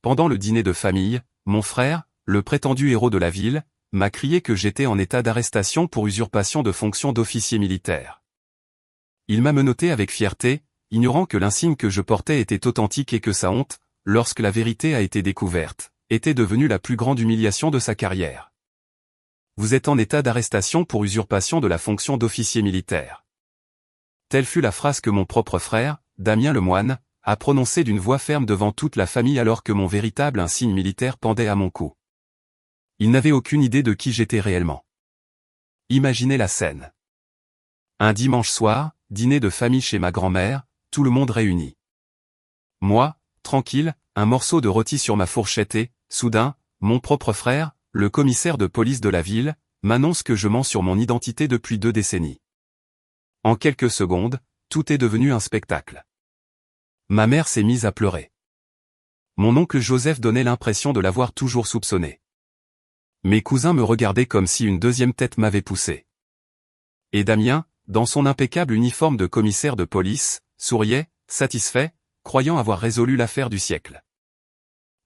Pendant le dîner de famille, mon frère, le prétendu héros de la ville, m'a crié que j'étais en état d'arrestation pour usurpation de fonction d'officier militaire. Il m'a menotté avec fierté, ignorant que l'insigne que je portais était authentique et que sa honte, lorsque la vérité a été découverte, était devenue la plus grande humiliation de sa carrière. Vous êtes en état d'arrestation pour usurpation de la fonction d'officier militaire. Telle fut la phrase que mon propre frère, Damien Lemoine, a prononcée d'une voix ferme devant toute la famille alors que mon véritable insigne militaire pendait à mon cou. Il n'avait aucune idée de qui j'étais réellement. Imaginez la scène. Un dimanche soir, dîner de famille chez ma grand-mère, tout le monde réuni. Moi, tranquille, un morceau de rôti sur ma fourchette et, soudain, mon propre frère, le commissaire de police de la ville, m'annonce que je mens sur mon identité depuis 2 décennies. En quelques secondes, tout est devenu un spectacle. Ma mère s'est mise à pleurer. Mon oncle Joseph donnait l'impression de l'avoir toujours soupçonné. Mes cousins me regardaient comme si une deuxième tête m'avait poussé. Et Damien, dans son impeccable uniforme de commissaire de police, souriait, satisfait, croyant avoir résolu l'affaire du siècle.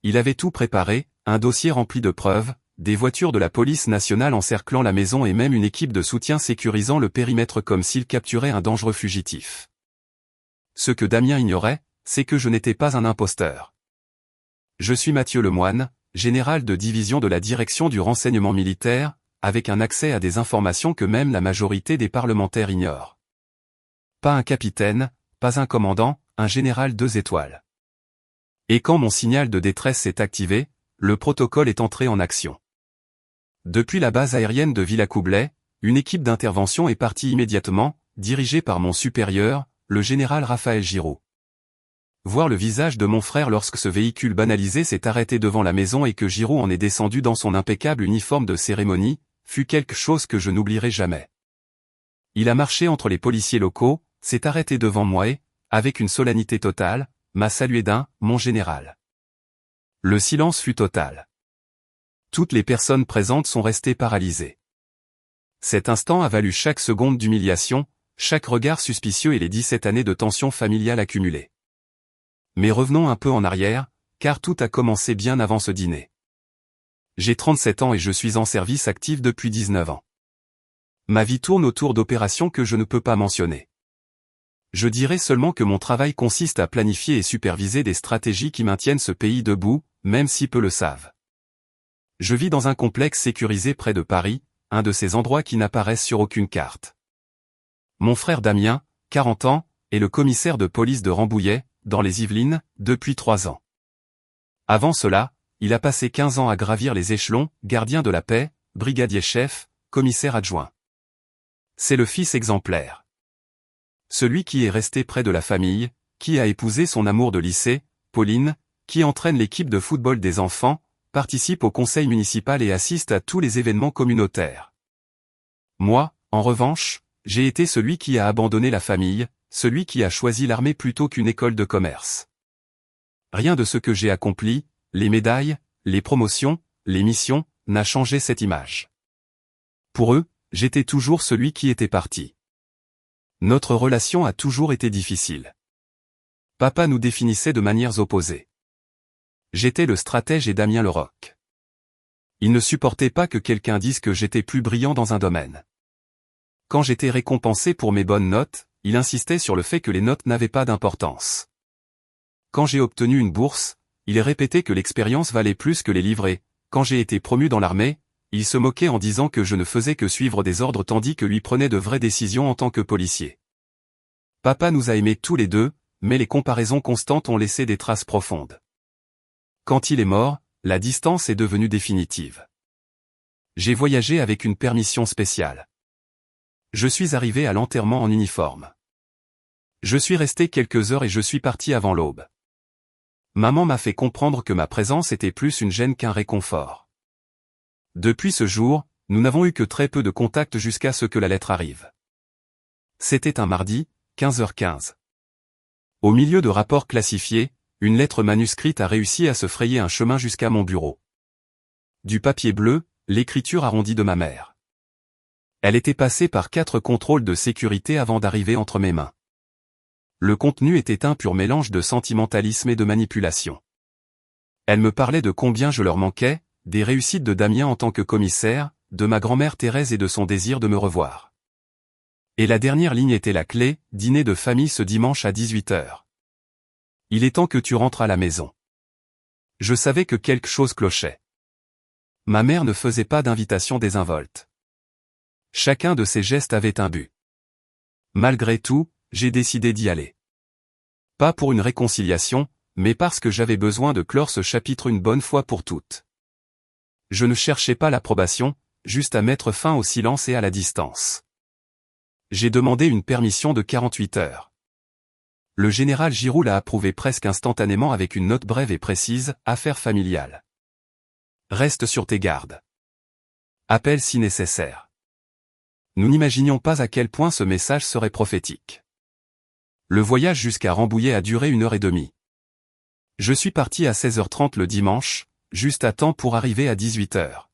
Il avait tout préparé, un dossier rempli de preuves, des voitures de la police nationale encerclant la maison et même une équipe de soutien sécurisant le périmètre comme s'il capturait un dangereux fugitif. Ce que Damien ignorait, c'est que je n'étais pas un imposteur. Je suis Mathieu Lemoine, général de division de la direction du renseignement militaire, avec un accès à des informations que même la majorité des parlementaires ignorent. Pas un capitaine, pas un commandant, un général 2 étoiles. Et quand mon signal de détresse s'est activé, le protocole est entré en action. Depuis la base aérienne de Villacoublay, une équipe d'intervention est partie immédiatement, dirigée par mon supérieur, le général Raphaël Giraud. Voir le visage de mon frère lorsque ce véhicule banalisé s'est arrêté devant la maison et que Giraud en est descendu dans son impeccable uniforme de cérémonie, fut quelque chose que je n'oublierai jamais. Il a marché entre les policiers locaux, s'est arrêté devant moi et, avec une solennité totale, m'a salué d'un « mon général ». Le silence fut total. Toutes les personnes présentes sont restées paralysées. Cet instant a valu chaque seconde d'humiliation, chaque regard suspicieux et les 17 années de tension familiale accumulées. Mais revenons un peu en arrière, car tout a commencé bien avant ce dîner. J'ai 37 ans et je suis en service actif depuis 19 ans. Ma vie tourne autour d'opérations que je ne peux pas mentionner. Je dirais seulement que mon travail consiste à planifier et superviser des stratégies qui maintiennent ce pays debout, même si peu le savent. Je vis dans un complexe sécurisé près de Paris, un de ces endroits qui n'apparaissent sur aucune carte. Mon frère Damien, 40 ans, est le commissaire de police de Rambouillet, dans les Yvelines, depuis 3 ans. Avant cela, il a passé 15 ans à gravir les échelons, gardien de la paix, brigadier-chef, commissaire adjoint. C'est le fils exemplaire. Celui qui est resté près de la famille, qui a épousé son amour de lycée, Pauline, qui entraîne l'équipe de football des enfants, participe au conseil municipal et assiste à tous les événements communautaires. Moi, en revanche, j'ai été celui qui a abandonné la famille, celui qui a choisi l'armée plutôt qu'une école de commerce. Rien de ce que j'ai accompli, les médailles, les promotions, les missions, n'a changé cette image. Pour eux, j'étais toujours celui qui était parti. Notre relation a toujours été difficile. Papa nous définissait de manières opposées. J'étais le stratège et Damien le rock. Il ne supportait pas que quelqu'un dise que j'étais plus brillant dans un domaine. Quand j'étais récompensé pour mes bonnes notes, il insistait sur le fait que les notes n'avaient pas d'importance. Quand j'ai obtenu une bourse, il répétait que l'expérience valait plus que les livrets. Quand j'ai été promu dans l'armée, il se moquait en disant que je ne faisais que suivre des ordres tandis que lui prenait de vraies décisions en tant que policier. Papa nous a aimés tous les deux, mais les comparaisons constantes ont laissé des traces profondes. Quand il est mort, la distance est devenue définitive. J'ai voyagé avec une permission spéciale. Je suis arrivé à l'enterrement en uniforme. Je suis resté quelques heures et je suis parti avant l'aube. Maman m'a fait comprendre que ma présence était plus une gêne qu'un réconfort. Depuis ce jour, nous n'avons eu que très peu de contact jusqu'à ce que la lettre arrive. C'était un mardi, 15h15. Au milieu de rapports classifiés, une lettre manuscrite a réussi à se frayer un chemin jusqu'à mon bureau. Du papier bleu, l'écriture arrondie de ma mère. Elle était passée par 4 contrôles de sécurité avant d'arriver entre mes mains. Le contenu était un pur mélange de sentimentalisme et de manipulation. Elle me parlait de combien je leur manquais, des réussites de Damien en tant que commissaire, de ma grand-mère Thérèse et de son désir de me revoir. Et la dernière ligne était la clé, dîner de famille ce dimanche à 18h. Il est temps que tu rentres à la maison. Je savais que quelque chose clochait. Ma mère ne faisait pas d'invitation désinvolte. Chacun de ses gestes avait un but. Malgré tout, j'ai décidé d'y aller. Pas pour une réconciliation, mais parce que j'avais besoin de clore ce chapitre une bonne fois pour toutes. Je ne cherchais pas l'approbation, juste à mettre fin au silence et à la distance. J'ai demandé une permission de 48 heures. Le général Giroud l'a approuvé presque instantanément avec une note brève et précise, affaire familiale. Reste sur tes gardes. Appelle si nécessaire. Nous n'imaginions pas à quel point ce message serait prophétique. Le voyage jusqu'à Rambouillet a duré 1h30. Je suis parti à 16h30 le dimanche, juste à temps pour arriver à 18h.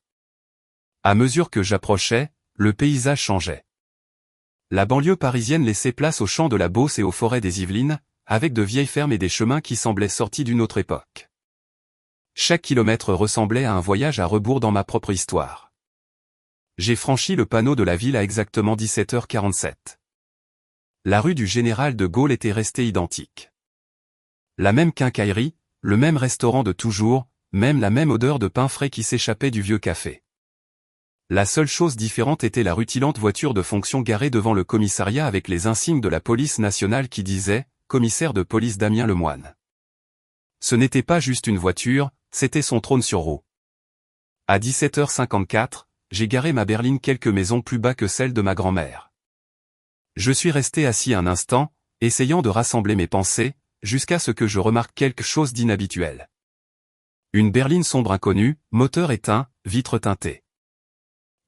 À mesure que j'approchais, le paysage changeait. La banlieue parisienne laissait place aux champs de la Beauce et aux forêts des Yvelines, avec de vieilles fermes et des chemins qui semblaient sortis d'une autre époque. Chaque kilomètre ressemblait à un voyage à rebours dans ma propre histoire. J'ai franchi le panneau de la ville à exactement 17h47. La rue du Général de Gaulle était restée identique. La même quincaillerie, le même restaurant de toujours, même la même odeur de pain frais qui s'échappait du vieux café. La seule chose différente était la rutilante voiture de fonction garée devant le commissariat avec les insignes de la police nationale qui disaient « Commissaire de police Damien Lemoine ». Ce n'était pas juste une voiture, c'était son trône sur roues. À 17h54, j'ai garé ma berline quelques maisons plus bas que celle de ma grand-mère. Je suis resté assis un instant, essayant de rassembler mes pensées, jusqu'à ce que je remarque quelque chose d'inhabituel. Une berline sombre inconnue, moteur éteint, vitres teintées.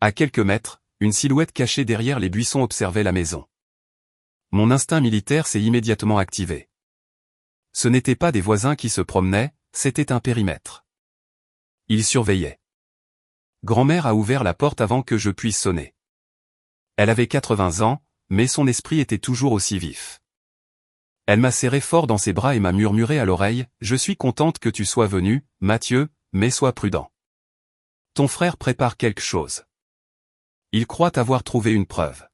À quelques mètres, une silhouette cachée derrière les buissons observait la maison. Mon instinct militaire s'est immédiatement activé. Ce n'étaient pas des voisins qui se promenaient, c'était un périmètre. Ils surveillaient. Grand-mère a ouvert la porte avant que je puisse sonner. Elle avait 80 ans, mais son esprit était toujours aussi vif. Elle m'a serré fort dans ses bras et m'a murmuré à l'oreille « Je suis contente que tu sois venu, Mathieu, mais sois prudent. Ton frère prépare quelque chose. Il croit avoir trouvé une preuve.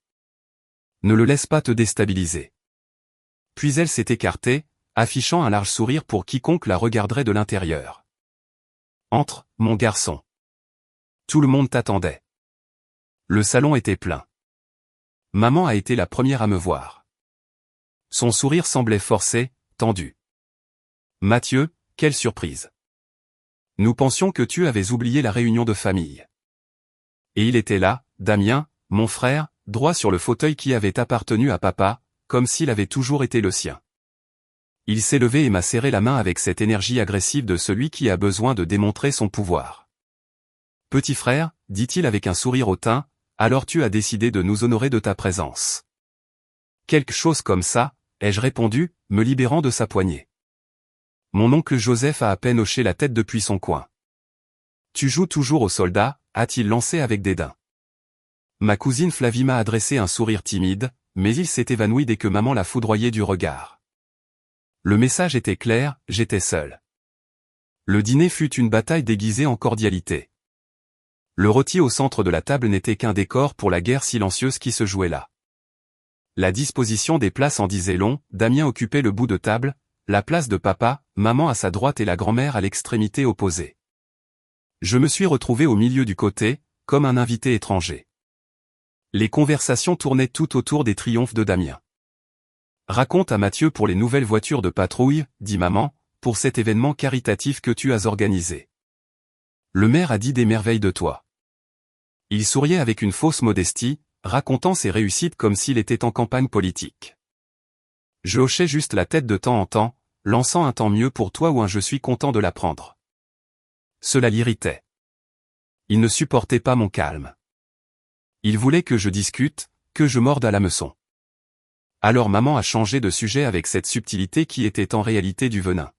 Ne le laisse pas te déstabiliser. » Puis elle s'est écartée, affichant un large sourire pour quiconque la regarderait de l'intérieur. « Entre, mon garçon. » Tout le monde t'attendait. Le salon était plein. Maman a été la première à me voir. Son sourire semblait forcé, tendu. « Mathieu, quelle surprise. Nous pensions que tu avais oublié la réunion de famille. » Et il était là, Damien, mon frère, droit sur le fauteuil qui avait appartenu à papa, comme s'il avait toujours été le sien. Il s'est levé et m'a serré la main avec cette énergie agressive de celui qui a besoin de démontrer son pouvoir. « Petit frère, dit-il avec un sourire hautain, alors tu as décidé de nous honorer de ta présence. » Quelque chose comme ça, ai-je répondu, me libérant de sa poignée. Mon oncle Joseph a à peine hoché la tête depuis son coin. « Tu joues toujours au soldat » a-t-il lancé avec dédain. Ma cousine Flavie m'a adressé un sourire timide, mais il s'est évanoui dès que maman l'a foudroyé du regard. Le message était clair, j'étais seul. Le dîner fut une bataille déguisée en cordialité. Le rôti au centre de la table n'était qu'un décor pour la guerre silencieuse qui se jouait là. La disposition des places en disait long, Damien occupait le bout de table, la place de papa, maman à sa droite et la grand-mère à l'extrémité opposée. Je me suis retrouvé au milieu du côté, comme un invité étranger. Les conversations tournaient tout autour des triomphes de Damien. « Raconte à Mathieu pour les nouvelles voitures de patrouille, dit maman, pour cet événement caritatif que tu as organisé. Le maire a dit des merveilles de toi. » Il souriait avec une fausse modestie, racontant ses réussites comme s'il était en campagne politique. Je hochais juste la tête de temps en temps, lançant un tant mieux pour toi ou un je suis content de l'apprendre. Cela l'irritait. Il ne supportait pas mon calme. Il voulait que je discute, que je morde à l'hameçon. Alors maman a changé de sujet avec cette subtilité qui était en réalité du venin.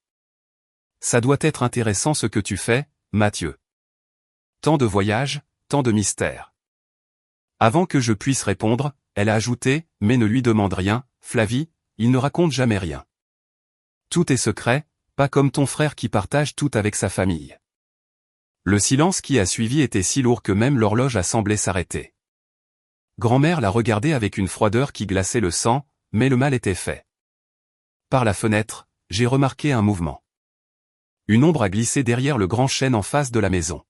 « Ça doit être intéressant ce que tu fais, Mathieu. Tant de voyages, tant de mystères. » Avant que je puisse répondre, elle a ajouté « Mais ne lui demande rien, Flavie, il ne raconte jamais rien. Tout est secret, pas comme ton frère qui partage tout avec sa famille. Le silence qui a suivi était si lourd que même l'horloge a semblé s'arrêter. Grand-mère la regardait avec une froideur qui glaçait le sang, mais le mal était fait. Par la fenêtre, j'ai remarqué un mouvement. Une ombre a glissé derrière le grand chêne en face de la maison.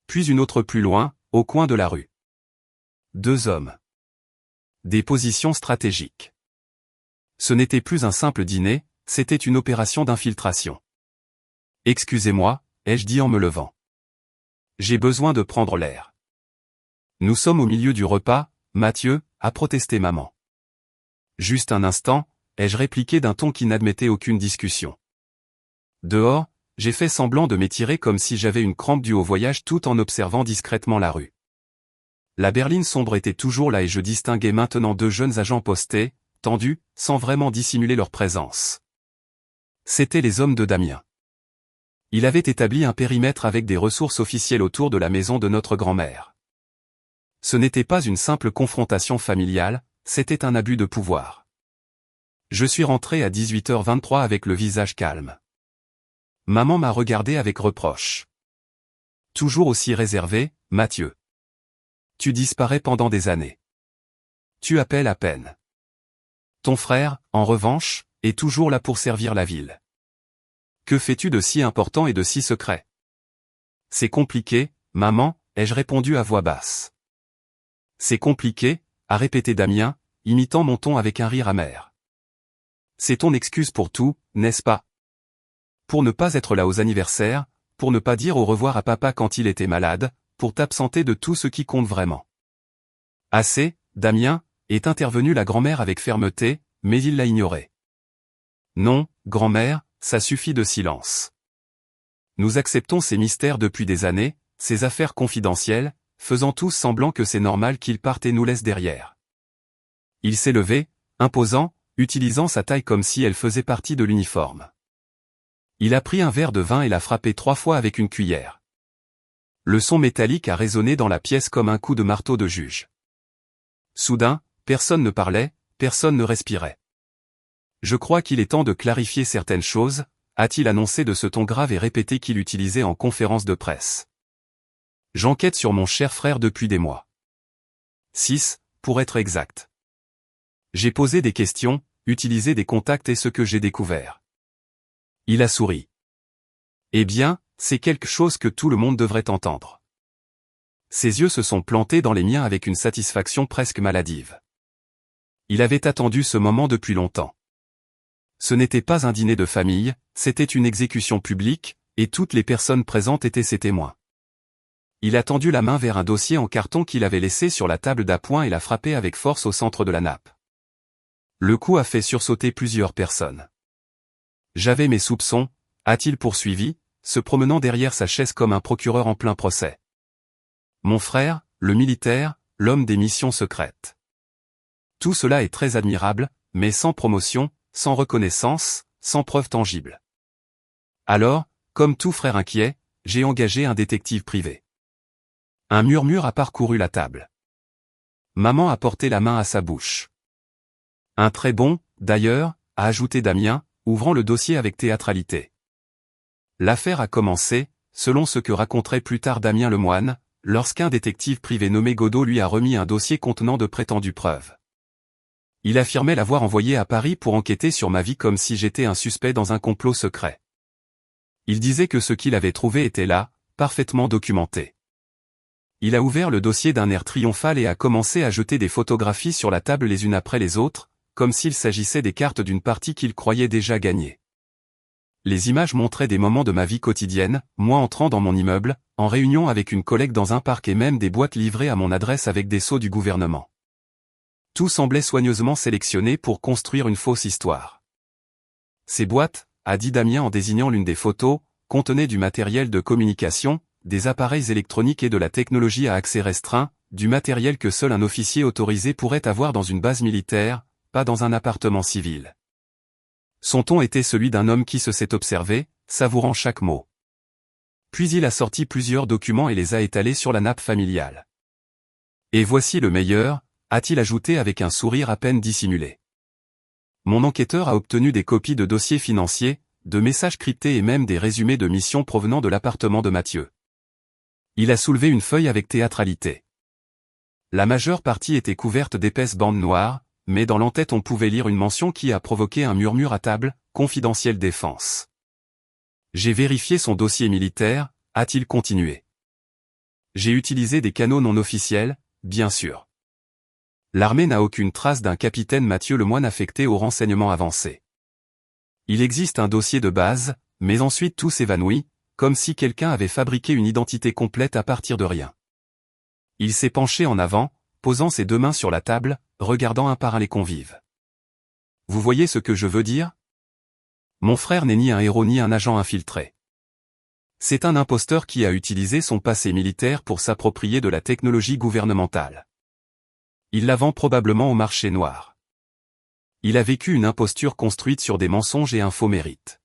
Puis une autre plus loin, au coin de la rue. 2 hommes. Des positions stratégiques. Ce n'était plus un simple dîner, c'était une opération d'infiltration. « Excusez-moi », ai-je dit en me levant. « J'ai besoin de prendre l'air. »« Nous sommes au milieu du repas, Mathieu », a protesté maman. « Juste un instant », ai-je répliqué d'un ton qui n'admettait aucune discussion. Dehors, j'ai fait semblant de m'étirer comme si j'avais une crampe due au voyage tout en observant discrètement la rue. La berline sombre était toujours là et je distinguais maintenant 2 jeunes agents postés, tendus, sans vraiment dissimuler leur présence. C'étaient les hommes de Damien. Il avait établi un périmètre avec des ressources officielles autour de la maison de notre grand-mère. Ce n'était pas une simple confrontation familiale, c'était un abus de pouvoir. Je suis rentré à 18h23 avec le visage calme. Maman m'a regardé avec reproche. Toujours aussi réservé, Mathieu. Tu disparais pendant des années. Tu appelles à peine. Ton frère, en revanche, est toujours là pour servir la ville. Que fais-tu de si important et de si secret? C'est compliqué, maman, ai-je répondu à voix basse. C'est compliqué, a répété Damien, imitant mon ton avec un rire amer. C'est ton excuse pour tout, n'est-ce pas? Pour ne pas être là aux anniversaires, pour ne pas dire au revoir à papa quand il était malade, pour t'absenter de tout ce qui compte vraiment. Assez, Damien, est intervenue la grand-mère avec fermeté, mais il l'a ignoré. Non, grand-mère, ça suffit de silence. Nous acceptons ces mystères depuis des années, ces affaires confidentielles, faisant tous semblant que c'est normal qu'ils partent et nous laissent derrière. Il s'est levé, imposant, utilisant sa taille comme si elle faisait partie de l'uniforme. Il a pris un verre de vin et l'a frappé 3 fois avec une cuillère. Le son métallique a résonné dans la pièce comme un coup de marteau de juge. Soudain, personne ne parlait, personne ne respirait. Je crois qu'il est temps de clarifier certaines choses, a-t-il annoncé de ce ton grave et répété qu'il utilisait en conférence de presse. J'enquête sur mon cher frère depuis des mois. 6, pour être exact. J'ai posé des questions, utilisé des contacts et ce que j'ai découvert. Il a souri. Eh bien, c'est quelque chose que tout le monde devrait entendre. Ses yeux se sont plantés dans les miens avec une satisfaction presque maladive. Il avait attendu ce moment depuis longtemps. Ce n'était pas un dîner de famille, c'était une exécution publique, et toutes les personnes présentes étaient ses témoins. Il a tendu la main vers un dossier en carton qu'il avait laissé sur la table d'appoint et l'a frappé avec force au centre de la nappe. Le coup a fait sursauter plusieurs personnes. J'avais mes soupçons, a-t-il poursuivi, se promenant derrière sa chaise comme un procureur en plein procès. Mon frère, le militaire, l'homme des missions secrètes. Tout cela est très admirable, mais sans promotion, sans reconnaissance, sans preuve tangible. Alors, comme tout frère inquiet, j'ai engagé un détective privé. Un murmure a parcouru la table. Maman a porté la main à sa bouche. Un très bon, d'ailleurs, a ajouté Damien, ouvrant le dossier avec théâtralité. L'affaire a commencé, selon ce que raconterait plus tard Damien Lemoine, lorsqu'un détective privé nommé Godot lui a remis un dossier contenant de prétendues preuves. Il affirmait l'avoir envoyé à Paris pour enquêter sur ma vie comme si j'étais un suspect dans un complot secret. Il disait que ce qu'il avait trouvé était là, parfaitement documenté. Il a ouvert le dossier d'un air triomphal et a commencé à jeter des photographies sur la table les unes après les autres, comme s'il s'agissait des cartes d'une partie qu'il croyait déjà gagnée. Les images montraient des moments de ma vie quotidienne, moi entrant dans mon immeuble, en réunion avec une collègue dans un parc et même des boîtes livrées à mon adresse avec des sceaux du gouvernement. Tout semblait soigneusement sélectionné pour construire une fausse histoire. Ces boîtes, a dit Damien en désignant l'une des photos, contenaient du matériel de communication, des appareils électroniques et de la technologie à accès restreint, du matériel que seul un officier autorisé pourrait avoir dans une base militaire, pas dans un appartement civil. Son ton était celui d'un homme qui se sait observer, savourant chaque mot. Puis il a sorti plusieurs documents et les a étalés sur la nappe familiale. Et voici le meilleur, a-t-il ajouté avec un sourire à peine dissimulé. Mon enquêteur a obtenu des copies de dossiers financiers, de messages cryptés et même des résumés de missions provenant de l'appartement de Mathieu. Il a soulevé une feuille avec théâtralité. La majeure partie était couverte d'épaisses bandes noires, mais dans l'entête on pouvait lire une mention qui a provoqué un murmure à table, confidentiel défense. J'ai vérifié son dossier militaire, a-t-il continué. J'ai utilisé des canaux non officiels, bien sûr. L'armée n'a aucune trace d'un capitaine Mathieu Lemoine affecté au renseignement avancé. Il existe un dossier de base, mais ensuite tout s'évanouit, comme si quelqu'un avait fabriqué une identité complète à partir de rien. Il s'est penché en avant, posant ses deux mains sur la table, regardant un par un les convives. Vous voyez ce que je veux dire? Mon frère n'est ni un héros ni un agent infiltré. C'est un imposteur qui a utilisé son passé militaire pour s'approprier de la technologie gouvernementale. Il la vend probablement au marché noir. Il a vécu une imposture construite sur des mensonges et un faux mérite.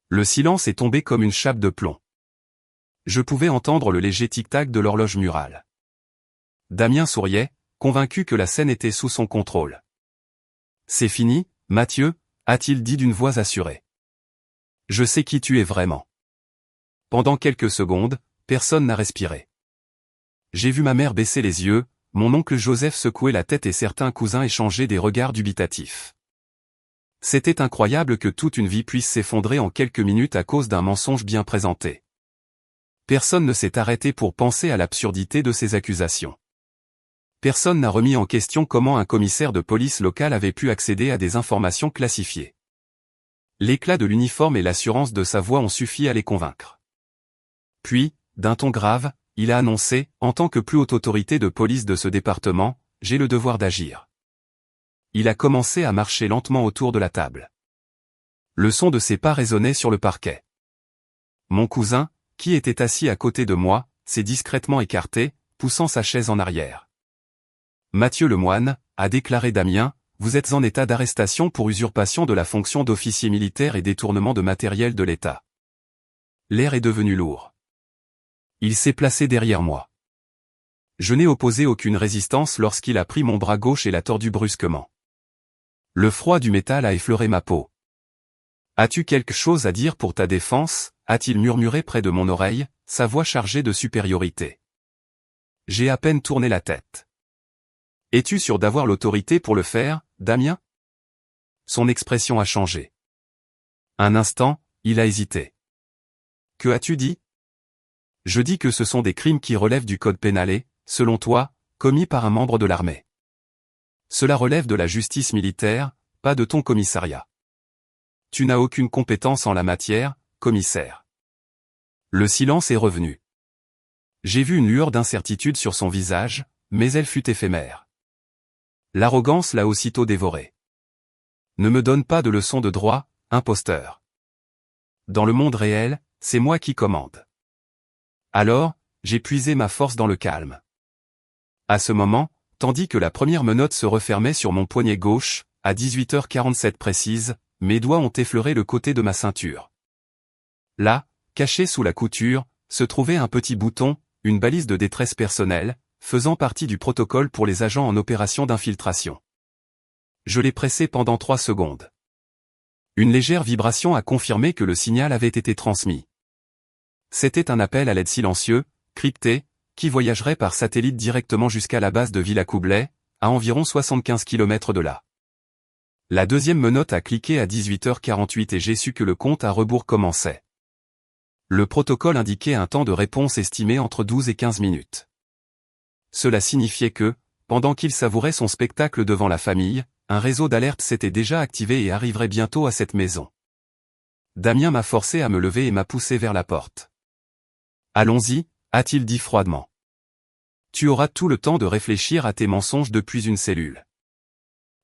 Le silence est tombé comme une chape de plomb. Je pouvais entendre le léger tic-tac de l'horloge murale. Damien souriait, convaincu que la scène était sous son contrôle. C'est fini, Mathieu, a-t-il dit d'une voix assurée. Je sais qui tu es vraiment. Pendant quelques secondes, personne n'a respiré. J'ai vu ma mère baisser les yeux, mon oncle Joseph secouer la tête et certains cousins échanger des regards dubitatifs. C'était incroyable que toute une vie puisse s'effondrer en quelques minutes à cause d'un mensonge bien présenté. Personne ne s'est arrêté pour penser à l'absurdité de ces accusations. Personne n'a remis en question comment un commissaire de police local avait pu accéder à des informations classifiées. L'éclat de l'uniforme et l'assurance de sa voix ont suffi à les convaincre. Puis, d'un ton grave, il a annoncé, en tant que plus haute autorité de police de ce département, j'ai le devoir d'agir. Il a commencé à marcher lentement autour de la table. Le son de ses pas résonnait sur le parquet. Mon cousin, qui était assis à côté de moi, s'est discrètement écarté, poussant sa chaise en arrière. Mathieu Lemoine, a déclaré Damien, vous êtes en état d'arrestation pour usurpation de la fonction d'officier militaire et détournement de matériel de l'État. L'air est devenu lourd. Il s'est placé derrière moi. Je n'ai opposé aucune résistance lorsqu'il a pris mon bras gauche et l'a tordu brusquement. Le froid du métal a effleuré ma peau. As-tu quelque chose à dire pour ta défense, a-t-il murmuré près de mon oreille, sa voix chargée de supériorité. J'ai à peine tourné la tête. Es-tu sûr d'avoir l'autorité pour le faire, Damien? Son expression a changé. Un instant, il a hésité. Que as-tu dit? Je dis que ce sont des crimes qui relèvent du code pénal et, selon toi, commis par un membre de l'armée. Cela relève de la justice militaire, pas de ton commissariat. Tu n'as aucune compétence en la matière, commissaire. Le silence est revenu. J'ai vu une lueur d'incertitude sur son visage, mais elle fut éphémère. L'arrogance l'a aussitôt dévoré. Ne me donne pas de leçons de droit, imposteur. Dans le monde réel, c'est moi qui commande. Alors, j'ai puisé ma force dans le calme. À ce moment, tandis que la première menotte se refermait sur mon poignet gauche, à 18h47 précise, mes doigts ont effleuré le côté de ma ceinture. Là, caché sous la couture, se trouvait un petit bouton, une balise de détresse personnelle, faisant partie du protocole pour les agents en opération d'infiltration. Je l'ai pressé pendant 3 secondes. Une légère vibration a confirmé que le signal avait été transmis. C'était un appel à l'aide silencieux, crypté, qui voyagerait par satellite directement jusqu'à la base de Villacoublay, à environ 75 km de là. La deuxième menotte a cliqué à 18h48 et j'ai su que le compte à rebours commençait. Le protocole indiquait un temps de réponse estimé entre 12 et 15 minutes. Cela signifiait que, pendant qu'il savourait son spectacle devant la famille, un réseau d'alerte s'était déjà activé et arriverait bientôt à cette maison. Damien m'a forcé à me lever et m'a poussé vers la porte. Allons-y, a-t-il dit froidement. Tu auras tout le temps de réfléchir à tes mensonges depuis une cellule.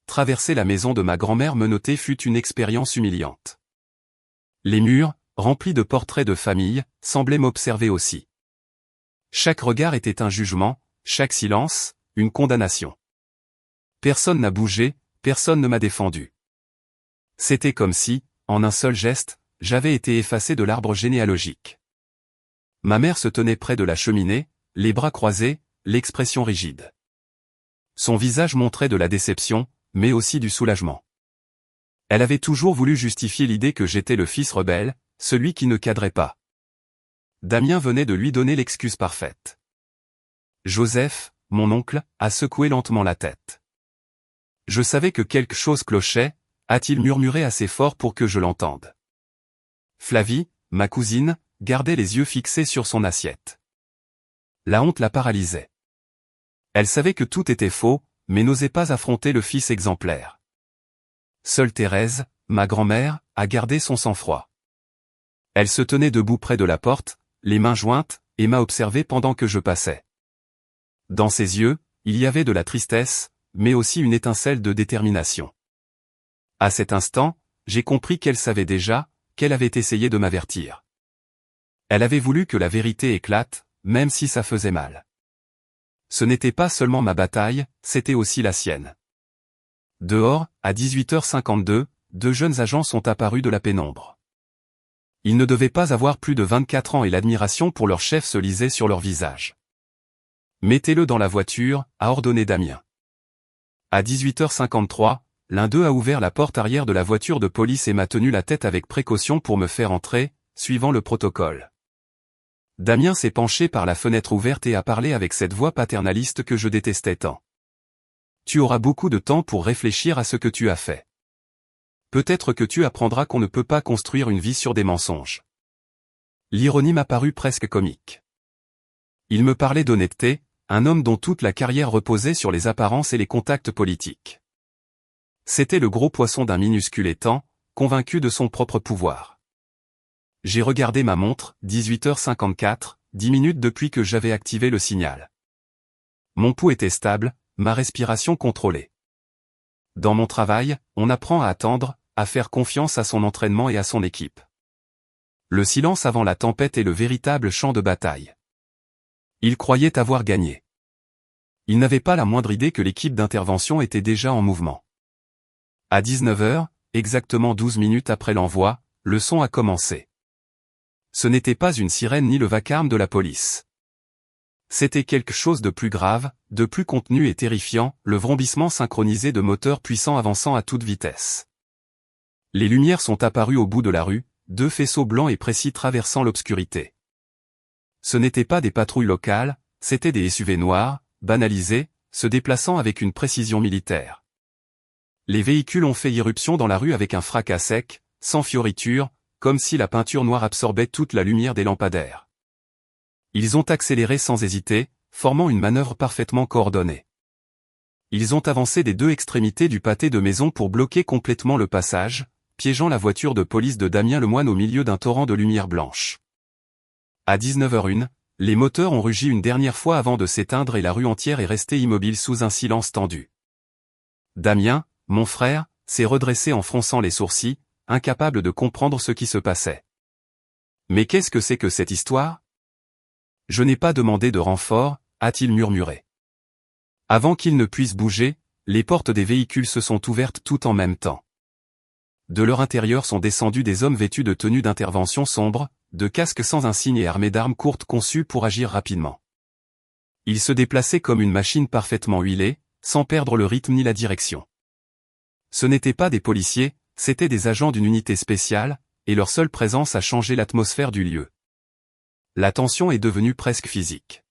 Traverser la maison de ma grand-mère menottée fut une expérience humiliante. Les murs, remplis de portraits de famille, semblaient m'observer aussi. Chaque regard était un jugement, chaque silence, une condamnation. Personne n'a bougé, personne ne m'a défendu. C'était comme si, en un seul geste, j'avais été effacé de l'arbre généalogique. Ma mère se tenait près de la cheminée, les bras croisés, l'expression rigide. Son visage montrait de la déception, mais aussi du soulagement. Elle avait toujours voulu justifier l'idée que j'étais le fils rebelle, celui qui ne cadrait pas. Damien venait de lui donner l'excuse parfaite. Joseph, mon oncle, a secoué lentement la tête. Je savais que quelque chose clochait, a-t-il murmuré assez fort pour que je l'entende. Flavie, ma cousine, gardait les yeux fixés sur son assiette. La honte la paralysait. Elle savait que tout était faux, mais n'osait pas affronter le fils exemplaire. Seule Thérèse, ma grand-mère, a gardé son sang-froid. Elle se tenait debout près de la porte, les mains jointes, et m'a observé pendant que je passais. Dans ses yeux, il y avait de la tristesse, mais aussi une étincelle de détermination. À cet instant, j'ai compris qu'elle savait déjà, qu'elle avait essayé de m'avertir. Elle avait voulu que la vérité éclate, même si ça faisait mal. Ce n'était pas seulement ma bataille, c'était aussi la sienne. Dehors, à 18h52, deux jeunes agents sont apparus de la pénombre. Ils ne devaient pas avoir plus de 24 ans et l'admiration pour leur chef se lisait sur leur visage. « Mettez-le dans la voiture », a ordonné Damien. À 18h53, l'un d'eux a ouvert la porte arrière de la voiture de police et m'a tenu la tête avec précaution pour me faire entrer, suivant le protocole. Damien s'est penché par la fenêtre ouverte et a parlé avec cette voix paternaliste que je détestais tant. « Tu auras beaucoup de temps pour réfléchir à ce que tu as fait. Peut-être que tu apprendras qu'on ne peut pas construire une vie sur des mensonges. » L'ironie m'a paru presque comique. Il me parlait d'honnêteté, un homme dont toute la carrière reposait sur les apparences et les contacts politiques. C'était le gros poisson d'un minuscule étang, convaincu de son propre pouvoir. J'ai regardé ma montre, 18h54, 10 minutes depuis que j'avais activé le signal. Mon pouls était stable, ma respiration contrôlée. Dans mon travail, on apprend à attendre, à faire confiance à son entraînement et à son équipe. Le silence avant la tempête est le véritable champ de bataille. Il croyait avoir gagné. Il n'avait pas la moindre idée que l'équipe d'intervention était déjà en mouvement. À 19h, exactement 12 minutes après l'envoi, le son a commencé. Ce n'était pas une sirène ni le vacarme de la police. C'était quelque chose de plus grave, de plus contenu et terrifiant, le vrombissement synchronisé de moteurs puissants avançant à toute vitesse. Les lumières sont apparues au bout de la rue, deux faisceaux blancs et précis traversant l'obscurité. Ce n'étaient pas des patrouilles locales, c'étaient des SUV noirs, banalisés, se déplaçant avec une précision militaire. Les véhicules ont fait irruption dans la rue avec un fracas sec, sans fioritures, comme si la peinture noire absorbait toute la lumière des lampadaires. Ils ont accéléré sans hésiter, formant une manœuvre parfaitement coordonnée. Ils ont avancé des deux extrémités du pâté de maison pour bloquer complètement le passage, piégeant la voiture de police de Damien Lemoine au milieu d'un torrent de lumière blanche. À 19h01, les moteurs ont rugi une dernière fois avant de s'éteindre et la rue entière est restée immobile sous un silence tendu. Damien, mon frère, s'est redressé en fronçant les sourcils, incapable de comprendre ce qui se passait. « Mais qu'est-ce que c'est que cette histoire ? Je n'ai pas demandé de renfort, a-t-il murmuré. Avant qu'il ne puisse bouger, les portes des véhicules se sont ouvertes tout en même temps. De leur intérieur sont descendus des hommes vêtus de tenues d'intervention sombres, de casques sans insigne et armés d'armes courtes conçues pour agir rapidement. Ils se déplaçaient comme une machine parfaitement huilée, sans perdre le rythme ni la direction. Ce n'étaient pas des policiers, c'étaient des agents d'une unité spéciale, et leur seule présence a changé l'atmosphère du lieu. La tension est devenue presque physique.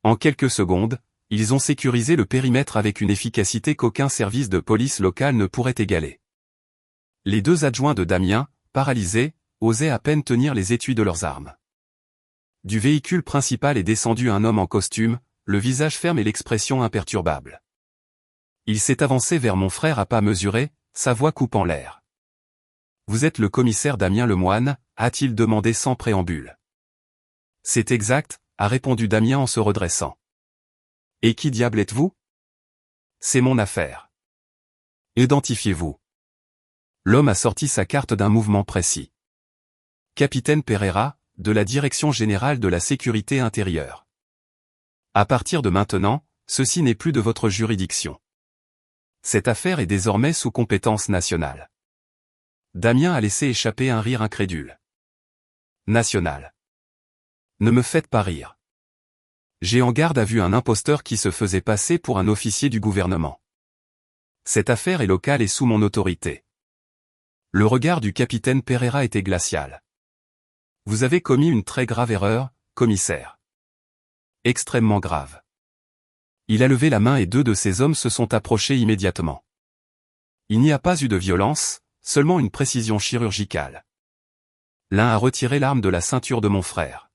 En quelques secondes, ils ont sécurisé le périmètre avec une efficacité qu'aucun service de police local ne pourrait égaler. Les deux adjoints de Damien, paralysés, osaient à peine tenir les étuis de leurs armes. Du véhicule principal est descendu un homme en costume, le visage ferme et l'expression imperturbable. Il s'est avancé vers mon frère à pas mesurés, sa voix coupant l'air. « Vous êtes le commissaire Damien Lemoine » a-t-il demandé sans préambule. « C'est exact » a répondu Damien en se redressant. « Et qui diable êtes-vous ? » ?»« C'est mon affaire. »« Identifiez-vous. » L'homme a sorti sa carte d'un mouvement précis. « Capitaine Pereira, de la Direction Générale de la Sécurité Intérieure. À partir de maintenant, ceci n'est plus de votre juridiction. Cette affaire est désormais sous compétence nationale. » Damien a laissé échapper un rire incrédule. « National. Ne me faites pas rire. J'ai en garde à vue un imposteur qui se faisait passer pour un officier du gouvernement. Cette affaire est locale et sous mon autorité. Le regard du capitaine Pereira était glacial. Vous avez commis une très grave erreur, commissaire. Extrêmement grave. Il a levé la main et deux de ses hommes se sont approchés immédiatement. Il n'y a pas eu de violence, seulement une précision chirurgicale. L'un a retiré l'arme de la ceinture de mon frère.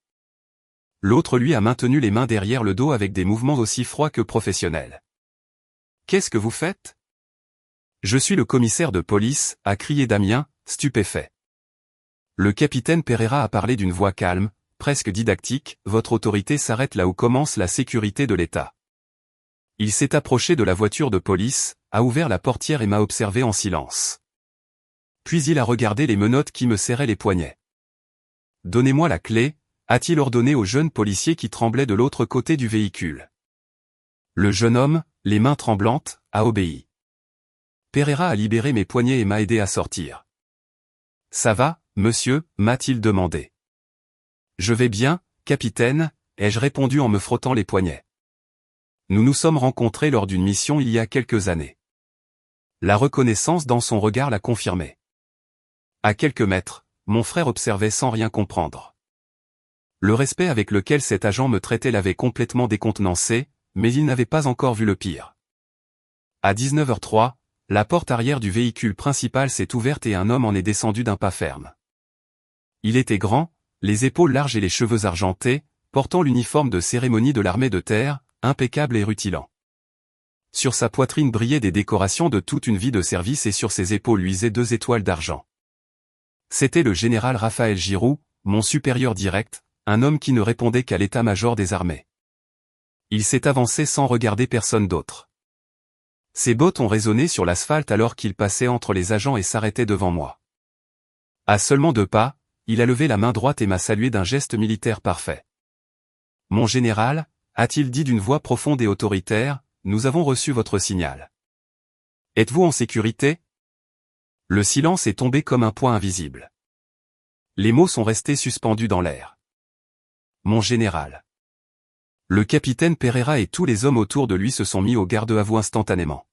L'autre lui a maintenu les mains derrière le dos avec des mouvements aussi froids que professionnels. « Qu'est-ce que vous faites ?»« Je suis le commissaire de police », a crié Damien, stupéfait. Le capitaine Pereira a parlé d'une voix calme, presque didactique, « Votre autorité s'arrête là où commence la sécurité de l'État. » Il s'est approché de la voiture de police, a ouvert la portière et m'a observé en silence. Puis il a regardé les menottes qui me serraient les poignets. « Donnez-moi la clé », a-t-il ordonné au jeune policier qui tremblait de l'autre côté du véhicule. Le jeune homme, les mains tremblantes, a obéi. Pereira a libéré mes poignets et m'a aidé à sortir. « Ça va, monsieur ?» m'a-t-il demandé. « Je vais bien, capitaine », ai-je répondu en me frottant les poignets. Nous nous sommes rencontrés lors d'une mission il y a quelques années. La reconnaissance dans son regard l'a confirmé. À quelques mètres, mon frère observait sans rien comprendre. Le respect avec lequel cet agent me traitait l'avait complètement décontenancé, mais il n'avait pas encore vu le pire. À 19h03, la porte arrière du véhicule principal s'est ouverte et un homme en est descendu d'un pas ferme. Il était grand, les épaules larges et les cheveux argentés, portant l'uniforme de cérémonie de l'armée de terre, impeccable et rutilant. Sur sa poitrine brillaient des décorations de toute une vie de service et sur ses épaules luisaient 2 étoiles d'argent. C'était le général Raphaël Giroux, mon supérieur direct, un homme qui ne répondait qu'à l'état-major des armées. Il s'est avancé sans regarder personne d'autre. Ses bottes ont résonné sur l'asphalte alors qu'il passait entre les agents et s'arrêtait devant moi. À seulement 2 pas, il a levé la main droite et m'a salué d'un geste militaire parfait. « Mon général », a-t-il dit d'une voix profonde et autoritaire, « nous avons reçu votre signal. Êtes-vous en sécurité ?» Le silence est tombé comme un poids invisible. Les mots sont restés suspendus dans l'air. « Mon général. » Le capitaine Pereira et tous les hommes autour de lui se sont mis au garde-à-vous instantanément.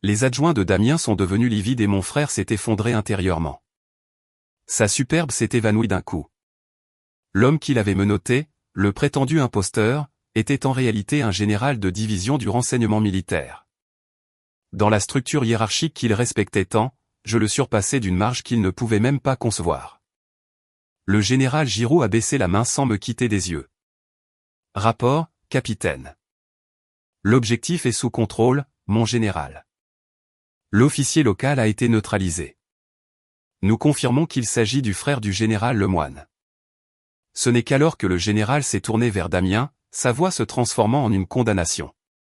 Les adjoints de Damien sont devenus livides et mon frère s'est effondré intérieurement. Sa superbe s'est évanouie d'un coup. L'homme qui l'avait menotté, le prétendu imposteur, était en réalité un général de division du renseignement militaire. Dans la structure hiérarchique qu'il respectait tant, je le surpassais d'une marge qu'il ne pouvait même pas concevoir. Le général Giroux a baissé la main sans me quitter des yeux. Rapport, capitaine. L'objectif est sous contrôle, mon général. L'officier local a été neutralisé. Nous confirmons qu'il s'agit du frère du général Lemoine. Ce n'est qu'alors que le général s'est tourné vers Damien, sa voix se transformant en une condamnation.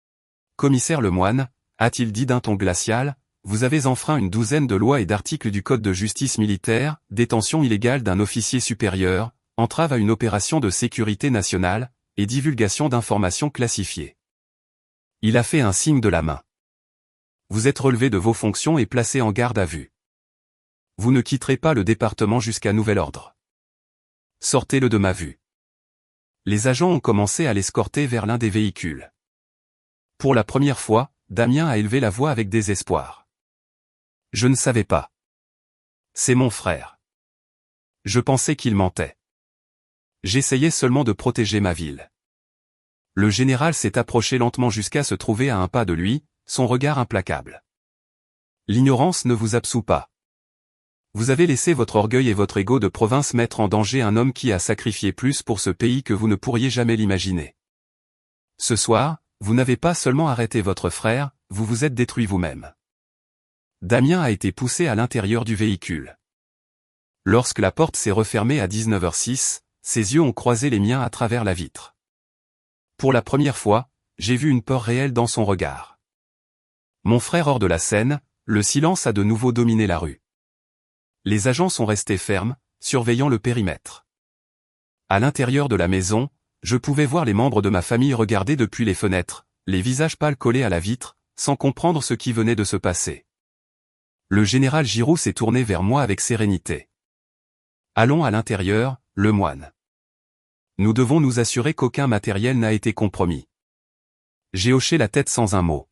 « Commissaire Lemoine », a-t-il dit d'un ton glacial, « vous avez enfreint une douzaine de lois et d'articles du Code de justice militaire, détention illégale d'un officier supérieur, entrave à une opération de sécurité nationale, et divulgation d'informations classifiées. » Il a fait un signe de la main. « Vous êtes relevé de vos fonctions et placé en garde à vue. Vous ne quitterez pas le département jusqu'à nouvel ordre. Sortez-le de ma vue. » Les agents ont commencé à l'escorter vers l'un des véhicules. Pour la première fois, Damien a élevé la voix avec désespoir. « Je ne savais pas. C'est mon frère. Je pensais qu'il mentait. J'essayais seulement de protéger ma ville. » Le général s'est approché lentement jusqu'à se trouver à un pas de lui, son regard implacable. « L'ignorance ne vous absout pas. Vous avez laissé votre orgueil et votre ego de province mettre en danger un homme qui a sacrifié plus pour ce pays que vous ne pourriez jamais l'imaginer. Ce soir, vous n'avez pas seulement arrêté votre frère, vous vous êtes détruit vous-même. » Damien a été poussé à l'intérieur du véhicule. Lorsque la porte s'est refermée à 19h06, ses yeux ont croisé les miens à travers la vitre. Pour la première fois, j'ai vu une peur réelle dans son regard. Mon frère hors de la scène, le silence a de nouveau dominé la rue. Les agents sont restés fermes, surveillant le périmètre. À l'intérieur de la maison, je pouvais voir les membres de ma famille regarder depuis les fenêtres, les visages pâles collés à la vitre, sans comprendre ce qui venait de se passer. Le général Giroux s'est tourné vers moi avec sérénité. « Allons à l'intérieur, Lemoine. Nous devons nous assurer qu'aucun matériel n'a été compromis. » J'ai hoché la tête sans un mot.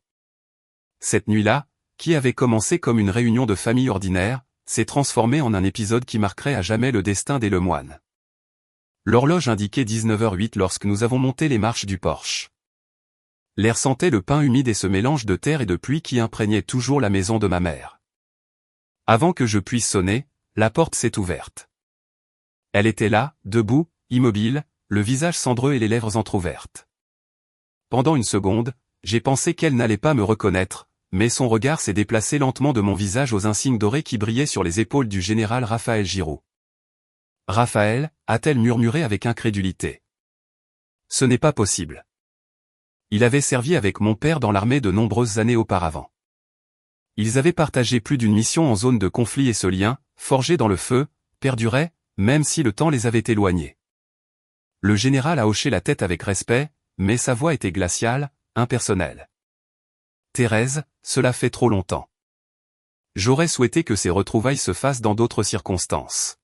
Cette nuit-là, qui avait commencé comme une réunion de famille ordinaire, s'est transformé en un épisode qui marquerait à jamais le destin des Lemoine. L'horloge indiquait 19h08 lorsque nous avons monté les marches du porche. L'air sentait le pain humide et ce mélange de terre et de pluie qui imprégnait toujours la maison de ma mère. Avant que je puisse sonner, la porte s'est ouverte. Elle était là, debout, immobile, le visage cendreux et les lèvres entr'ouvertes. Pendant une seconde, j'ai pensé qu'elle n'allait pas me reconnaître, mais son regard s'est déplacé lentement de mon visage aux insignes dorés qui brillaient sur les épaules du général Raphaël Giroux. « Raphaël » a-t-elle murmuré avec incrédulité. « Ce n'est pas possible. » Il avait servi avec mon père dans l'armée de nombreuses années auparavant. Ils avaient partagé plus d'une mission en zone de conflit et ce lien, forgé dans le feu, perdurait, même si le temps les avait éloignés. Le général a hoché la tête avec respect, mais sa voix était glaciale, impersonnelle. « Thérèse, cela fait trop longtemps. J'aurais souhaité que ces retrouvailles se fassent dans d'autres circonstances. »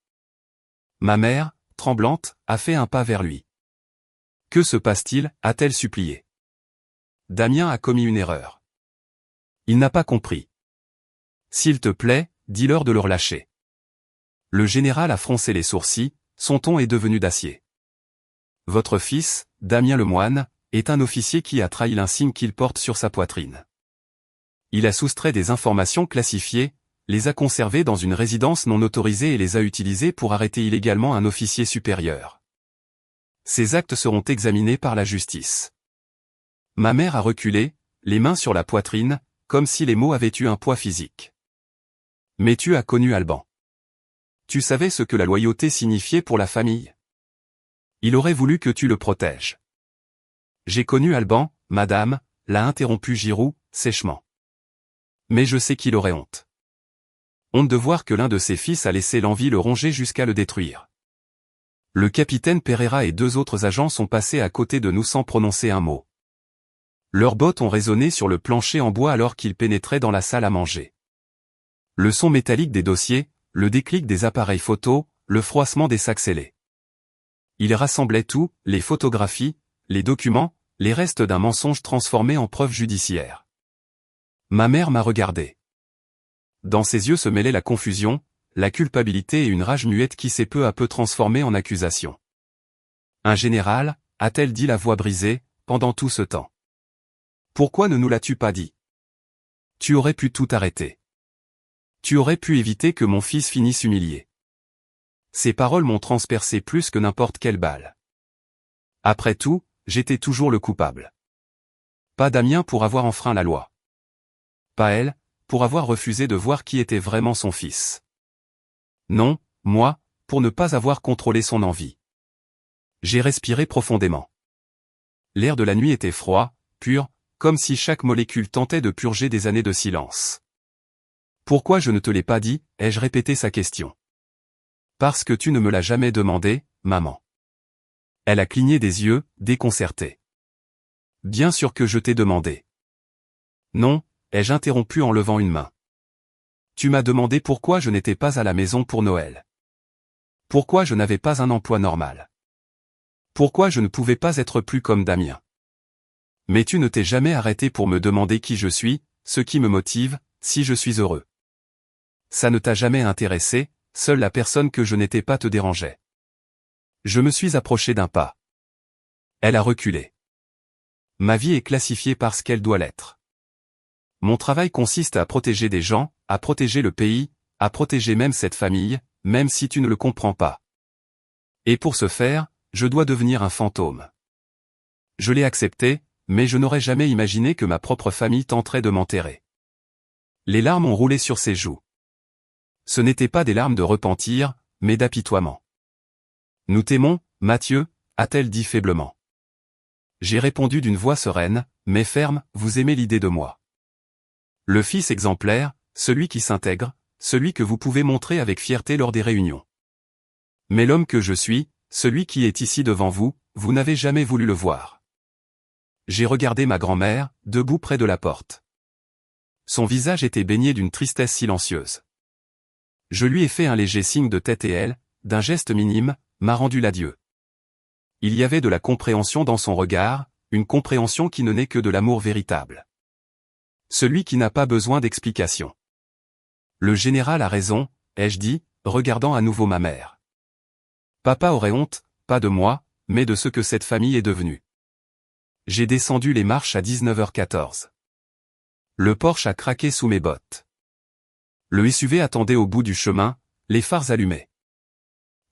Ma mère, tremblante, a fait un pas vers lui. « Que se passe-t-il » a-t-elle supplié. Damien a commis une erreur. Il n'a pas compris. S'il te plaît, dis-leur de le relâcher. Le général a froncé les sourcils, son ton est devenu d'acier. Votre fils, Damien Lemoine, est un officier qui a trahi l'insigne qu'il porte sur sa poitrine. Il a soustrait des informations classifiées, les a conservées dans une résidence non autorisée et les a utilisées pour arrêter illégalement un officier supérieur. Ces actes seront examinés par la justice. Ma mère a reculé, les mains sur la poitrine, comme si les mots avaient eu un poids physique. Mais tu as connu Alban. Tu savais ce que la loyauté signifiait pour la famille. Il aurait voulu que tu le protèges. J'ai connu Alban, madame, l'a interrompu Giroux, sèchement. Mais je sais qu'il aurait honte. Honte de voir que l'un de ses fils a laissé l'envie le ronger jusqu'à le détruire. Le capitaine Pereira et 2 autres agents sont passés à côté de nous sans prononcer un mot. Leurs bottes ont résonné sur le plancher en bois alors qu'ils pénétraient dans la salle à manger. Le son métallique des dossiers, le déclic des appareils photo, le froissement des sacs scellés. Ils rassemblaient tout, les photographies, les documents, les restes d'un mensonge transformé en preuve judiciaire. Ma mère m'a regardé. Dans ses yeux se mêlait la confusion, la culpabilité et une rage muette qui s'est peu à peu transformée en accusation. Un général, a-t-elle dit la voix brisée, pendant tout ce temps. Pourquoi ne nous l'as-tu pas dit? Tu aurais pu tout arrêter. Tu aurais pu éviter que mon fils finisse humilié. Ces paroles m'ont transpercé plus que n'importe quelle balle. Après tout, j'étais toujours le coupable. Pas Damien pour avoir enfreint la loi. Pas elle, pour avoir refusé de voir qui était vraiment son fils. Non, moi, pour ne pas avoir contrôlé son envie. J'ai respiré profondément. L'air de la nuit était froid, pur, comme si chaque molécule tentait de purger des années de silence. Pourquoi je ne te l'ai pas dit, ai-je répété sa question. Parce que tu ne me l'as jamais demandé, maman. Elle a cligné des yeux, déconcertée. Bien sûr que je t'ai demandé. Non, ai-je interrompu en levant une main. Tu m'as demandé pourquoi je n'étais pas à la maison pour Noël. Pourquoi je n'avais pas un emploi normal. Pourquoi je ne pouvais pas être plus comme Damien. Mais tu ne t'es jamais arrêté pour me demander qui je suis, ce qui me motive, si je suis heureux. Ça ne t'a jamais intéressé, seule la personne que je n'étais pas te dérangeait. Je me suis approché d'un pas. Elle a reculé. Ma vie est classifiée par ce qu'elle doit l'être. Mon travail consiste à protéger des gens, à protéger le pays, à protéger même cette famille, même si tu ne le comprends pas. Et pour ce faire, je dois devenir un fantôme. Je l'ai accepté, mais je n'aurais jamais imaginé que ma propre famille tenterait de m'enterrer. Les larmes ont roulé sur ses joues. Ce n'étaient pas des larmes de repentir, mais d'apitoiement. Nous t'aimons, Mathieu, a-t-elle dit faiblement. J'ai répondu d'une voix sereine, mais ferme, vous aimez l'idée de moi. Le fils exemplaire, celui qui s'intègre, celui que vous pouvez montrer avec fierté lors des réunions. Mais l'homme que je suis, celui qui est ici devant vous, vous n'avez jamais voulu le voir. J'ai regardé ma grand-mère, debout près de la porte. Son visage était baigné d'une tristesse silencieuse. Je lui ai fait un léger signe de tête et elle, d'un geste minime, m'a rendu l'adieu. Il y avait de la compréhension dans son regard, une compréhension qui ne naît que de l'amour véritable. Celui qui n'a pas besoin d'explication. Le général a raison, ai-je dit, regardant à nouveau ma mère. Papa aurait honte, pas de moi, mais de ce que cette famille est devenue. J'ai descendu les marches à 19h14. Le Porsche a craqué sous mes bottes. Le SUV attendait au bout du chemin, les phares allumés.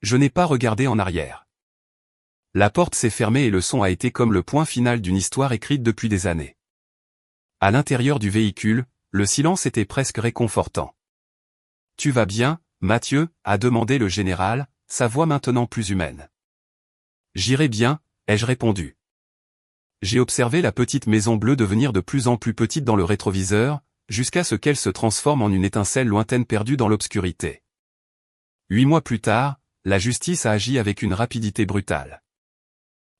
Je n'ai pas regardé en arrière. La porte s'est fermée et le son a été comme le point final d'une histoire écrite depuis des années. À l'intérieur du véhicule, le silence était presque réconfortant. « Tu vas bien, Mathieu ?» a demandé le général, sa voix maintenant plus humaine. « J'irai bien », ai-je répondu. J'ai observé la petite maison bleue devenir de plus en plus petite dans le rétroviseur, jusqu'à ce qu'elle se transforme en une étincelle lointaine perdue dans l'obscurité. 8 mois plus tard, la justice a agi avec une rapidité brutale.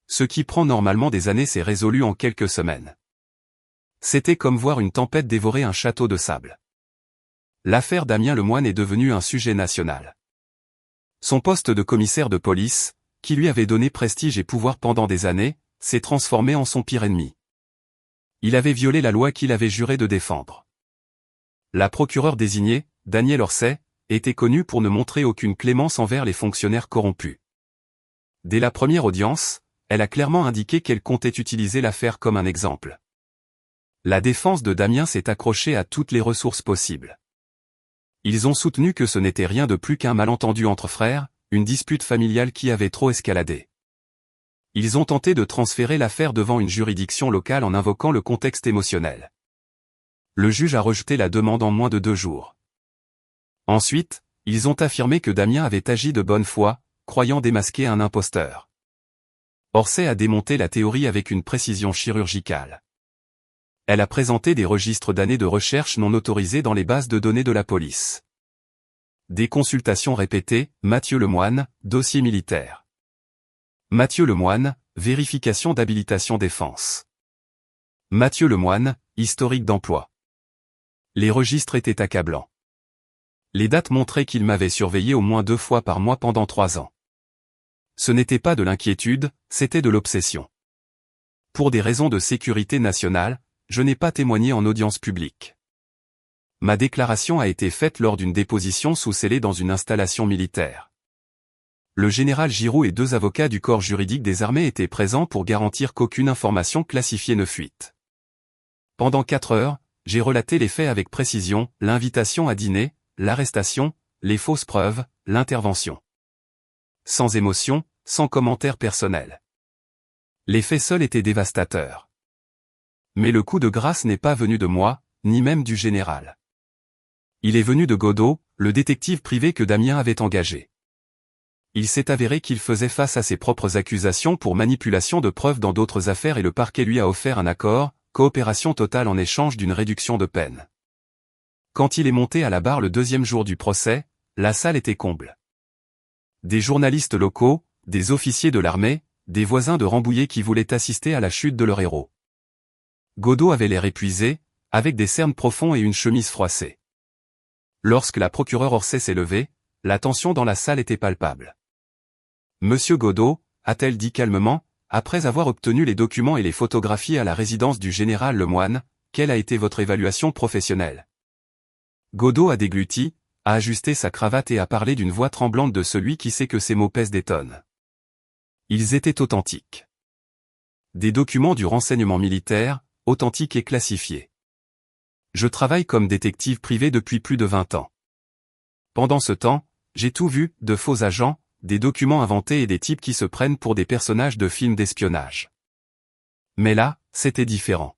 Ce qui prend normalement des années s'est résolu en quelques semaines. C'était comme voir une tempête dévorer un château de sable. L'affaire Damien Lemoine est devenue un sujet national. Son poste de commissaire de police, qui lui avait donné prestige et pouvoir pendant des années, s'est transformé en son pire ennemi. Il avait violé la loi qu'il avait juré de défendre. La procureure désignée, Danielle Orsay, était connue pour ne montrer aucune clémence envers les fonctionnaires corrompus. Dès la première audience, elle a clairement indiqué qu'elle comptait utiliser l'affaire comme un exemple. La défense de Damien s'est accrochée à toutes les ressources possibles. Ils ont soutenu que ce n'était rien de plus qu'un malentendu entre frères, une dispute familiale qui avait trop escaladé. Ils ont tenté de transférer l'affaire devant une juridiction locale en invoquant le contexte émotionnel. Le juge a rejeté la demande en moins de 2 jours. Ensuite, ils ont affirmé que Damien avait agi de bonne foi, croyant démasquer un imposteur. Orsay a démonté la théorie avec une précision chirurgicale. Elle a présenté des registres d'années de recherche non autorisés dans les bases de données de la police. Des consultations répétées, Mathieu Lemoine, dossier militaire. Mathieu Lemoine, vérification d'habilitation défense. Mathieu Lemoine, historique d'emploi. Les registres étaient accablants. Les dates montraient qu'il m'avait surveillé au moins 2 fois par mois pendant 3 ans. Ce n'était pas de l'inquiétude, c'était de l'obsession. Pour des raisons de sécurité nationale, je n'ai pas témoigné en audience publique. Ma déclaration a été faite lors d'une déposition sous scellé dans une installation militaire. Le général Giroux et 2 avocats du corps juridique des armées étaient présents pour garantir qu'aucune information classifiée ne fuite. Pendant 4 heures, j'ai relaté les faits avec précision, l'invitation à dîner, l'arrestation, les fausses preuves, l'intervention. Sans émotion, sans commentaire personnel. Les faits seuls étaient dévastateurs. Mais le coup de grâce n'est pas venu de moi, ni même du général. Il est venu de Godot, le détective privé que Damien avait engagé. Il s'est avéré qu'il faisait face à ses propres accusations pour manipulation de preuves dans d'autres affaires et le parquet lui a offert un accord, coopération totale en échange d'une réduction de peine. Quand il est monté à la barre le 2e jour du procès, la salle était comble. Des journalistes locaux, des officiers de l'armée, des voisins de Rambouillet qui voulaient assister à la chute de leur héros. Godot avait l'air épuisé, avec des cernes profonds et une chemise froissée. Lorsque la procureure Orsay s'est levée, la tension dans la salle était palpable. « Monsieur Godot », a-t-elle dit calmement, après avoir obtenu les documents et les photographies à la résidence du général Lemoine, « quelle a été votre évaluation professionnelle ?» Godot a dégluti, a ajusté sa cravate et a parlé d'une voix tremblante de celui qui sait que ses mots pèsent des tonnes. Ils étaient authentiques. Des documents du renseignement militaire, authentiques et classifiés. Je travaille comme détective privé depuis plus de 20 ans. Pendant ce temps, j'ai tout vu, de faux agents, des documents inventés et des types qui se prennent pour des personnages de films d'espionnage. Mais là, c'était différent.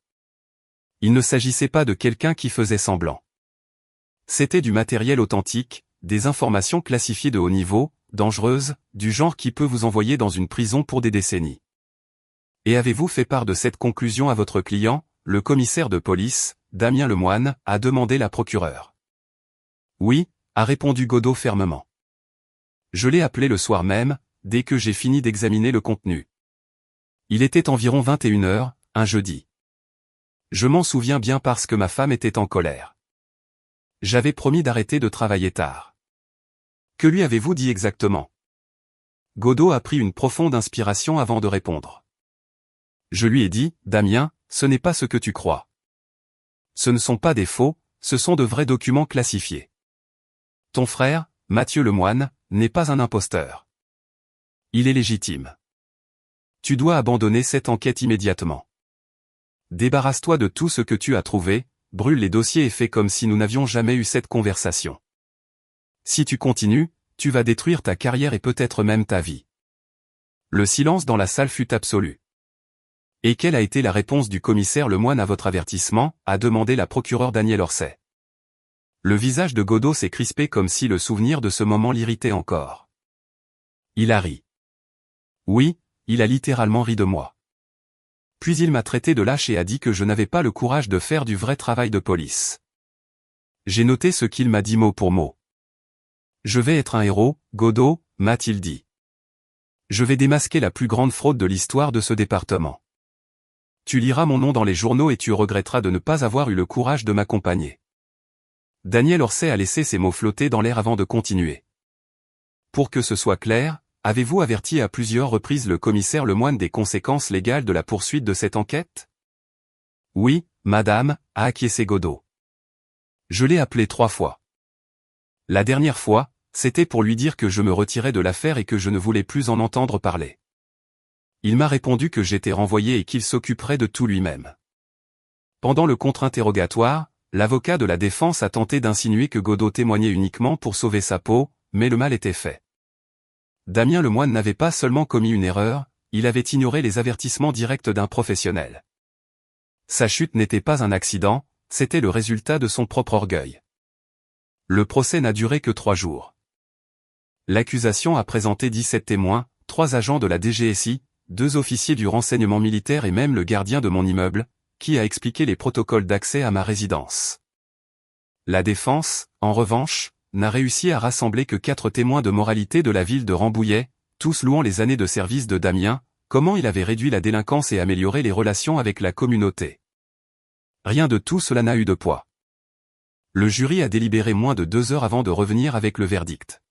Il ne s'agissait pas de quelqu'un qui faisait semblant. C'était du matériel authentique, des informations classifiées de haut niveau, dangereuses, du genre qui peut vous envoyer dans une prison pour des décennies. Et avez-vous fait part de cette conclusion à votre client, le commissaire de police, Damien Lemoine, a demandé la procureure. Oui, a répondu Godot fermement. Je l'ai appelé le soir même, dès que j'ai fini d'examiner le contenu. Il était environ 21h, un jeudi. Je m'en souviens bien parce que ma femme était en colère. J'avais promis d'arrêter de travailler tard. Que lui avez-vous dit exactement ? Godot a pris une profonde inspiration avant de répondre. Je lui ai dit, Damien, ce n'est pas ce que tu crois. Ce ne sont pas des faux, ce sont de vrais documents classifiés. Ton frère, Mathieu Lemoine, n'est pas un imposteur. Il est légitime. Tu dois abandonner cette enquête immédiatement. Débarrasse-toi de tout ce que tu as trouvé, brûle les dossiers et fais comme si nous n'avions jamais eu cette conversation. Si tu continues, tu vas détruire ta carrière et peut-être même ta vie. Le silence dans la salle fut absolu. Et quelle a été la réponse du commissaire Lemoine à votre avertissement, a demandé la procureure Danielle Orset. Le visage de Godot s'est crispé comme si le souvenir de ce moment l'irritait encore. Il a ri. Oui, il a littéralement ri de moi. Puis il m'a traité de lâche et a dit que je n'avais pas le courage de faire du vrai travail de police. J'ai noté ce qu'il m'a dit mot pour mot. Je vais être un héros, Godot, m'a-t-il dit. Je vais démasquer la plus grande fraude de l'histoire de ce département. Tu liras mon nom dans les journaux et tu regretteras de ne pas avoir eu le courage de m'accompagner. Danielle Orset a laissé ses mots flotter dans l'air avant de continuer. Pour que ce soit clair, avez-vous averti à plusieurs reprises le commissaire Lemoine des conséquences légales de la poursuite de cette enquête? Oui, madame, a acquiescé Godot. Je l'ai appelé 3 fois. La dernière fois, c'était pour lui dire que je me retirais de l'affaire et que je ne voulais plus en entendre parler. Il m'a répondu que j'étais renvoyé et qu'il s'occuperait de tout lui-même. Pendant le contre-interrogatoire, l'avocat de la défense a tenté d'insinuer que Godot témoignait uniquement pour sauver sa peau, mais le mal était fait. Damien Lemoine n'avait pas seulement commis une erreur, il avait ignoré les avertissements directs d'un professionnel. Sa chute n'était pas un accident, c'était le résultat de son propre orgueil. Le procès n'a duré que 3 jours. L'accusation a présenté 17 témoins, 3 agents de la DGSI, 2 officiers du renseignement militaire et même le gardien de mon immeuble, qui a expliqué les protocoles d'accès à ma résidence. La défense, en revanche, n'a réussi à rassembler que 4 témoins de moralité de la ville de Rambouillet, tous louant les années de service de Damien, comment il avait réduit la délinquance et amélioré les relations avec la communauté. Rien de tout cela n'a eu de poids. Le jury a délibéré moins de 2 heures avant de revenir avec le verdict.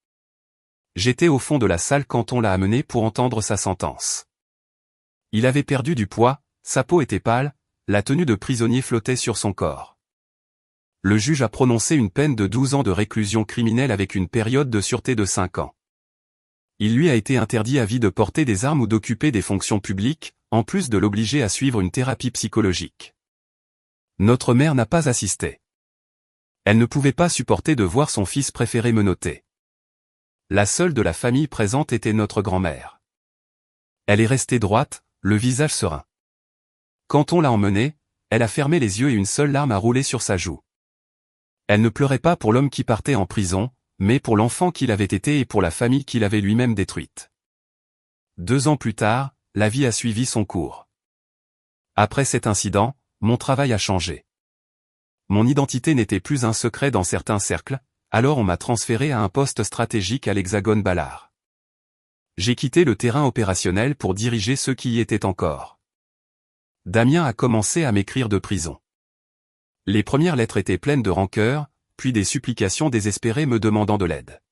J'étais au fond de la salle quand on l'a amené pour entendre sa sentence. Il avait perdu du poids, sa peau était pâle, la tenue de prisonnier flottait sur son corps. Le juge a prononcé une peine de 12 ans de réclusion criminelle avec une période de sûreté de 5 ans. Il lui a été interdit à vie de porter des armes ou d'occuper des fonctions publiques, en plus de l'obliger à suivre une thérapie psychologique. Notre mère n'a pas assisté. Elle ne pouvait pas supporter de voir son fils préféré menotté. La seule de la famille présente était notre grand-mère. Elle est restée droite, le visage serein. Quand on l'a emmenée, elle a fermé les yeux et une seule larme a roulé sur sa joue. Elle ne pleurait pas pour l'homme qui partait en prison, mais pour l'enfant qu'il avait été et pour la famille qu'il avait lui-même détruite. 2 ans plus tard, la vie a suivi son cours. Après cet incident, mon travail a changé. Mon identité n'était plus un secret dans certains cercles, alors on m'a transféré à un poste stratégique à l'Hexagone Ballard. J'ai quitté le terrain opérationnel pour diriger ceux qui y étaient encore. Damien a commencé à m'écrire de prison. Les premières lettres étaient pleines de rancœur, puis des supplications désespérées me demandant de l'aide.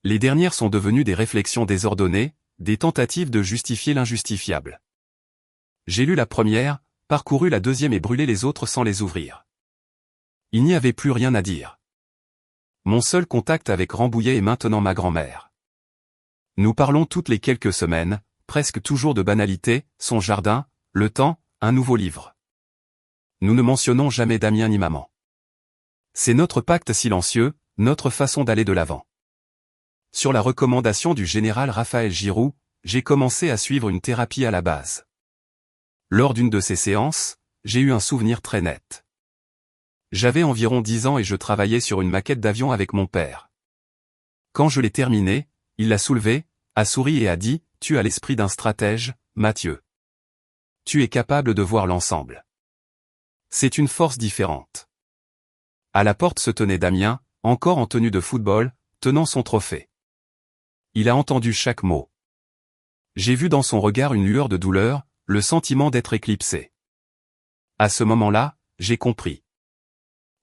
Les dernières sont devenues des réflexions désordonnées, des tentatives de justifier l'injustifiable. J'ai lu la première, parcouru la deuxième et brûlé les autres sans les ouvrir. Il n'y avait plus rien à dire. Mon seul contact avec Rambouillet est maintenant ma grand-mère. Nous parlons toutes les quelques semaines, presque toujours de banalité, son jardin, le temps, un nouveau livre. Nous ne mentionnons jamais Damien ni maman. C'est notre pacte silencieux, notre façon d'aller de l'avant. Sur la recommandation du général Raphaël Giroux, j'ai commencé à suivre une thérapie à la base. Lors d'une de ces séances, j'ai eu un souvenir très net. J'avais environ 10 ans et je travaillais sur une maquette d'avion avec mon père. Quand je l'ai terminée, il l'a soulevée, a souri et a dit « Tu as l'esprit d'un stratège, Mathieu. Tu es capable de voir l'ensemble. C'est une force différente. » À la porte se tenait Damien, encore en tenue de football, tenant son trophée. Il a entendu chaque mot. J'ai vu dans son regard une lueur de douleur, le sentiment d'être éclipsé. À ce moment-là, j'ai compris.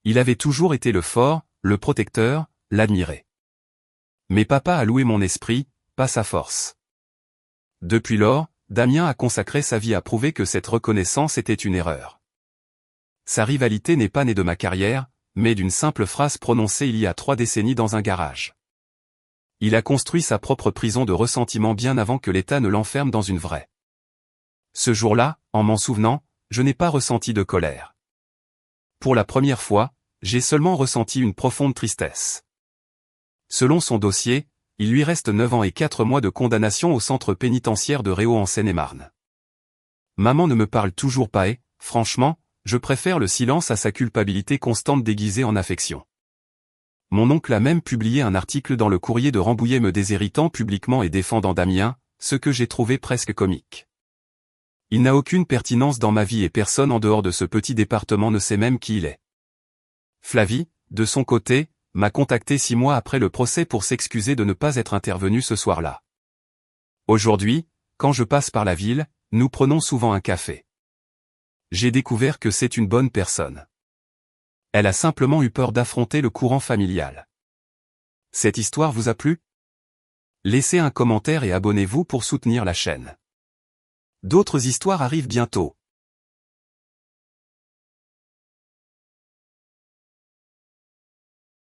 Il avait toujours été le fort, le protecteur, l'admiré. Mais papa a loué mon esprit, pas sa force. Depuis lors, Damien a consacré sa vie à prouver que cette reconnaissance était une erreur. Sa rivalité n'est pas née de ma carrière, mais d'une simple phrase prononcée il y a 3 décennies dans un garage. Il a construit sa propre prison de ressentiment bien avant que l'État ne l'enferme dans une vraie. Ce jour-là, en m'en souvenant, je n'ai pas ressenti de colère. Pour la première fois, j'ai seulement ressenti une profonde tristesse. Selon son dossier, il lui reste 9 ans et 4 mois de condamnation au centre pénitentiaire de Réau en Seine-et-Marne. Maman ne me parle toujours pas et, franchement, je préfère le silence à sa culpabilité constante déguisée en affection. Mon oncle a même publié un article dans le Courrier de Rambouillet me déshéritant publiquement et défendant Damien, ce que j'ai trouvé presque comique. Il n'a aucune pertinence dans ma vie et personne en dehors de ce petit département ne sait même qui il est. Flavie, de son côté, m'a contacté 6 mois après le procès pour s'excuser de ne pas être intervenue ce soir-là. Aujourd'hui, quand je passe par la ville, nous prenons souvent un café. J'ai découvert que c'est une bonne personne. Elle a simplement eu peur d'affronter le courant familial. Cette histoire vous a plu? Laissez un commentaire et abonnez-vous pour soutenir la chaîne. D'autres histoires arrivent bientôt.